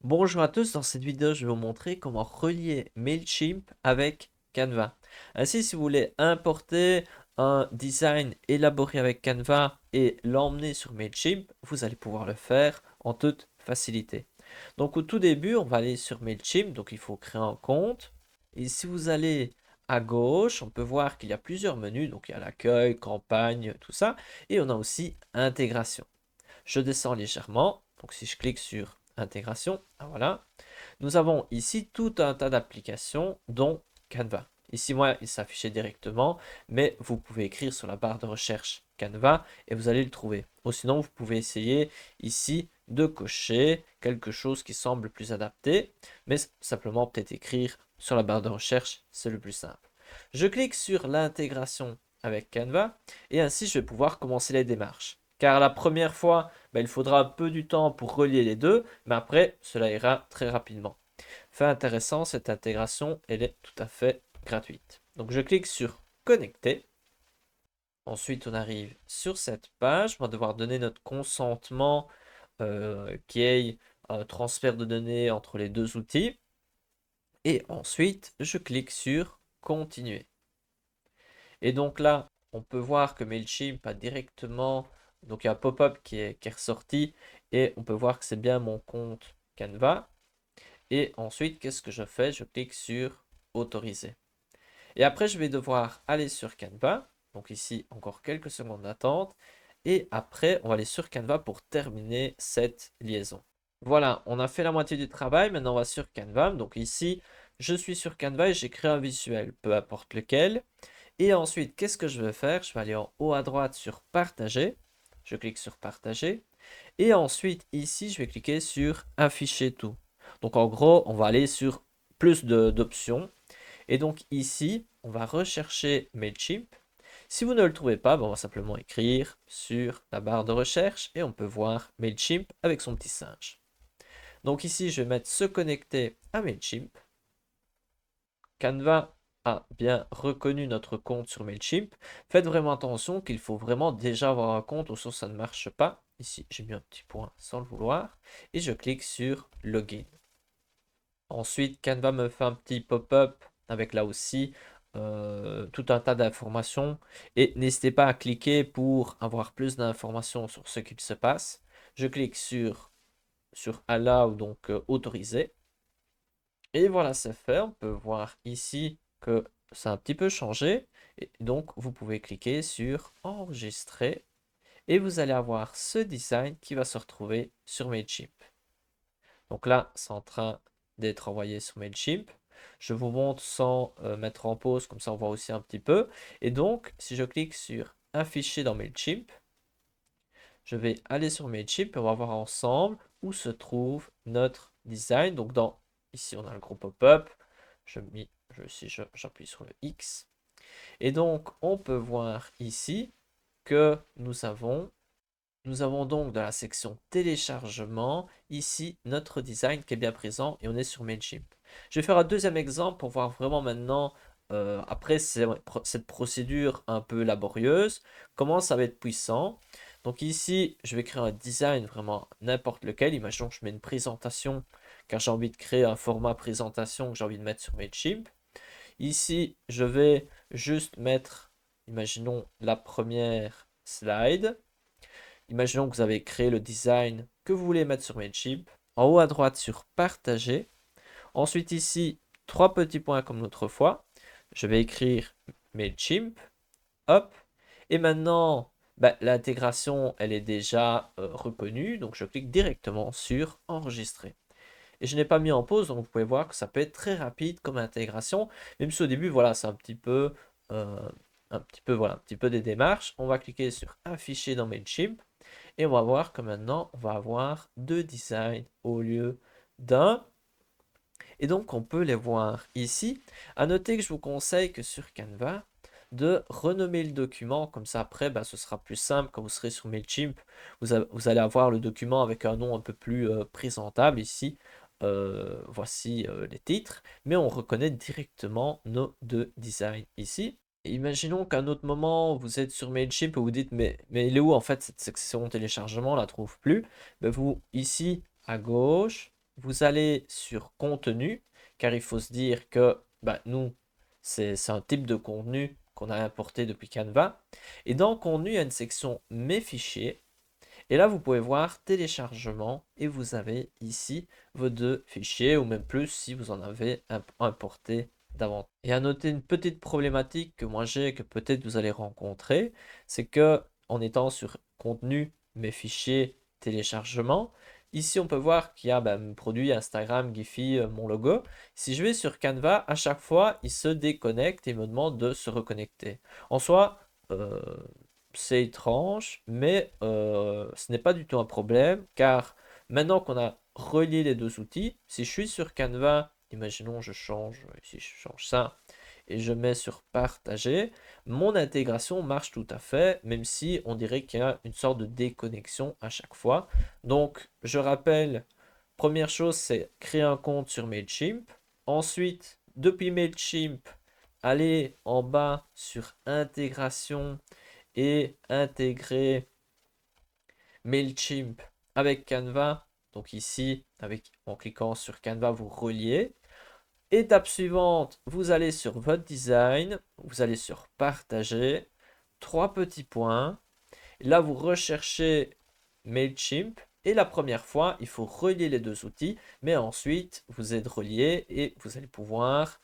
Bonjour à tous, dans cette vidéo je vais vous montrer comment relier Mailchimp avec Canva. Ainsi, si vous voulez importer un design élaboré avec Canva et l'emmener sur Mailchimp, vous allez pouvoir le faire en toute facilité. Donc au tout début, on va aller sur Mailchimp, donc il faut créer un compte. Et si vous allez à gauche, on peut voir qu'il y a plusieurs menus, donc il y a l'accueil, campagne, tout ça, et on a aussi intégration. Je descends légèrement, donc si je clique sur intégration, voilà, nous avons ici tout un tas d'applications dont Canva. Ici, moi, il s'affichait directement, mais vous pouvez écrire sur la barre de recherche Canva et vous allez le trouver. Ou sinon, vous pouvez essayer ici de cocher quelque chose qui semble plus adapté, mais simplement peut-être écrire sur la barre de recherche, c'est le plus simple. Je clique sur l'intégration avec Canva et ainsi je vais pouvoir commencer les démarches. Car la première fois, il faudra un peu du temps pour relier les deux, mais après, cela ira très rapidement. Fait intéressant, cette intégration, elle est tout à fait gratuite. Donc je clique sur connecter. Ensuite, on arrive sur cette page. On va devoir donner notre consentement qui ait un transfert de données entre les deux outils. Et ensuite, je clique sur continuer. Et donc là, on peut voir que Mailchimp a directement, donc il y a un pop-up qui est ressorti et on peut voir que c'est bien mon compte Canva. Et ensuite, qu'est-ce que je fais? Je clique sur autoriser. Et après, je vais devoir aller sur Canva. Donc ici, encore quelques secondes d'attente. Et après, on va aller sur Canva pour terminer cette liaison. Voilà, on a fait la moitié du travail. Maintenant, on va sur Canva. Donc ici, je suis sur Canva et j'ai créé un visuel, peu importe lequel. Et ensuite, qu'est-ce que je vais faire? Je vais aller en haut à droite sur partager. Je clique sur partager. Et ensuite, ici, je vais cliquer sur afficher tout. Donc en gros, on va aller sur plus d'options. Et donc ici, on va rechercher Mailchimp. Si vous ne le trouvez pas, on va simplement écrire sur la barre de recherche et on peut voir Mailchimp avec son petit singe. Donc ici, je vais mettre se connecter à Mailchimp. Canva a bien reconnu notre compte sur Mailchimp. Faites vraiment attention qu'il faut vraiment déjà avoir un compte, ou sinon ça ne marche pas. Ici, j'ai mis un petit point sans le vouloir. Et je clique sur Login. Ensuite, Canva me fait un petit pop-up avec là aussi tout un tas d'informations. Et n'hésitez pas à cliquer pour avoir plus d'informations sur ce qu'il se passe. Je clique sur Allow, donc autoriser. Et voilà, c'est fait. On peut voir ici que ça a un petit peu changé. Et donc, vous pouvez cliquer sur enregistrer. Et vous allez avoir ce design qui va se retrouver sur Mailchimp. Donc là, c'est en train d'être envoyé sur Mailchimp. Je vous montre sans mettre en pause, comme ça on voit aussi un petit peu. Et donc, si je clique sur afficher dans Mailchimp, je vais aller sur Mailchimp et on va voir ensemble où se trouve notre design. Donc ici, on a le gros pop-up. J'appuie sur le X. Et donc, on peut voir ici que nous avons donc dans la section téléchargement, ici, notre design qui est bien présent et on est sur Mailchimp. Je vais faire un deuxième exemple pour voir vraiment maintenant, après cette procédure un peu laborieuse, comment ça va être puissant. Donc ici, je vais créer un design vraiment n'importe lequel. Imaginons que je mets une présentation, car j'ai envie de créer un format présentation que j'ai envie de mettre sur Mailchimp. Ici, je vais juste mettre, imaginons, la première slide. Imaginons que vous avez créé le design que vous voulez mettre sur Mailchimp. En haut à droite sur partager. Ensuite ici, trois petits points comme l'autre fois. Je vais écrire Mailchimp. Hop. Et maintenant, l'intégration, elle est déjà reconnue. Donc je clique directement sur enregistrer. Et je n'ai pas mis en pause, donc vous pouvez voir que ça peut être très rapide comme intégration. Même si au début, voilà, c'est euh, voilà, un petit peu des démarches. On va cliquer sur afficher dans Mailchimp. Et on va voir que maintenant, on va avoir deux designs au lieu d'un. Et donc, on peut les voir ici. À noter que je vous conseille que sur Canva, de renommer le document. Comme ça, après, ce sera plus simple quand vous serez sur Mailchimp. Vous allez avoir le document avec un nom un peu plus présentable ici. Voici les titres. Mais on reconnaît directement nos deux designs ici. Imaginons qu'à un autre moment, vous êtes sur Mailchimp et vous dites mais il est où en fait cette section téléchargement, on la trouve plus. Vous, ici à gauche, vous allez sur contenu, car il faut se dire que bah, nous, c'est un type de contenu qu'on a importé depuis Canva. Et dans contenu, il y a une section mes fichiers. Et là, vous pouvez voir téléchargement et vous avez ici vos 2 fichiers ou même plus si vous en avez importé davantage. Et à noter une petite problématique que moi j'ai, que peut-être vous allez rencontrer, c'est que en étant sur contenu, mes fichiers, téléchargement, ici on peut voir qu'il y a mon produit Instagram, Giphy, mon logo. Si je vais sur Canva, à chaque fois, il se déconnecte et me demande de se reconnecter. En soi, c'est étrange, mais ce n'est pas du tout un problème, car maintenant qu'on a relié les 2 outils, si je suis sur Canva, imaginons je change, ici je change ça, et je mets sur partager, mon intégration marche tout à fait, même si on dirait qu'il y a une sorte de déconnexion à chaque fois. Donc je rappelle, première chose c'est créer un compte sur Mailchimp, ensuite depuis Mailchimp, aller en bas sur intégration et intégrer Mailchimp avec Canva. Donc ici, en cliquant sur Canva, vous reliez. Étape suivante, vous allez sur votre design, vous allez sur partager, 3 petits points. Là, vous recherchez Mailchimp et la première fois, il faut relier les 2 outils, mais ensuite, vous êtes relié et vous allez pouvoir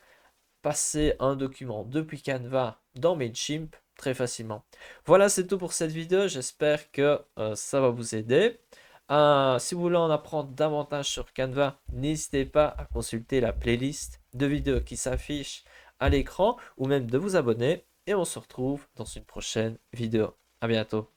passer un document depuis Canva dans Mailchimp très facilement. Voilà, c'est tout pour cette vidéo. J'espère que ça va vous aider. Si vous voulez en apprendre davantage sur Canva, n'hésitez pas à consulter la playlist de vidéos qui s'affiche à l'écran ou même de vous abonner. Et on se retrouve dans une prochaine vidéo. À bientôt.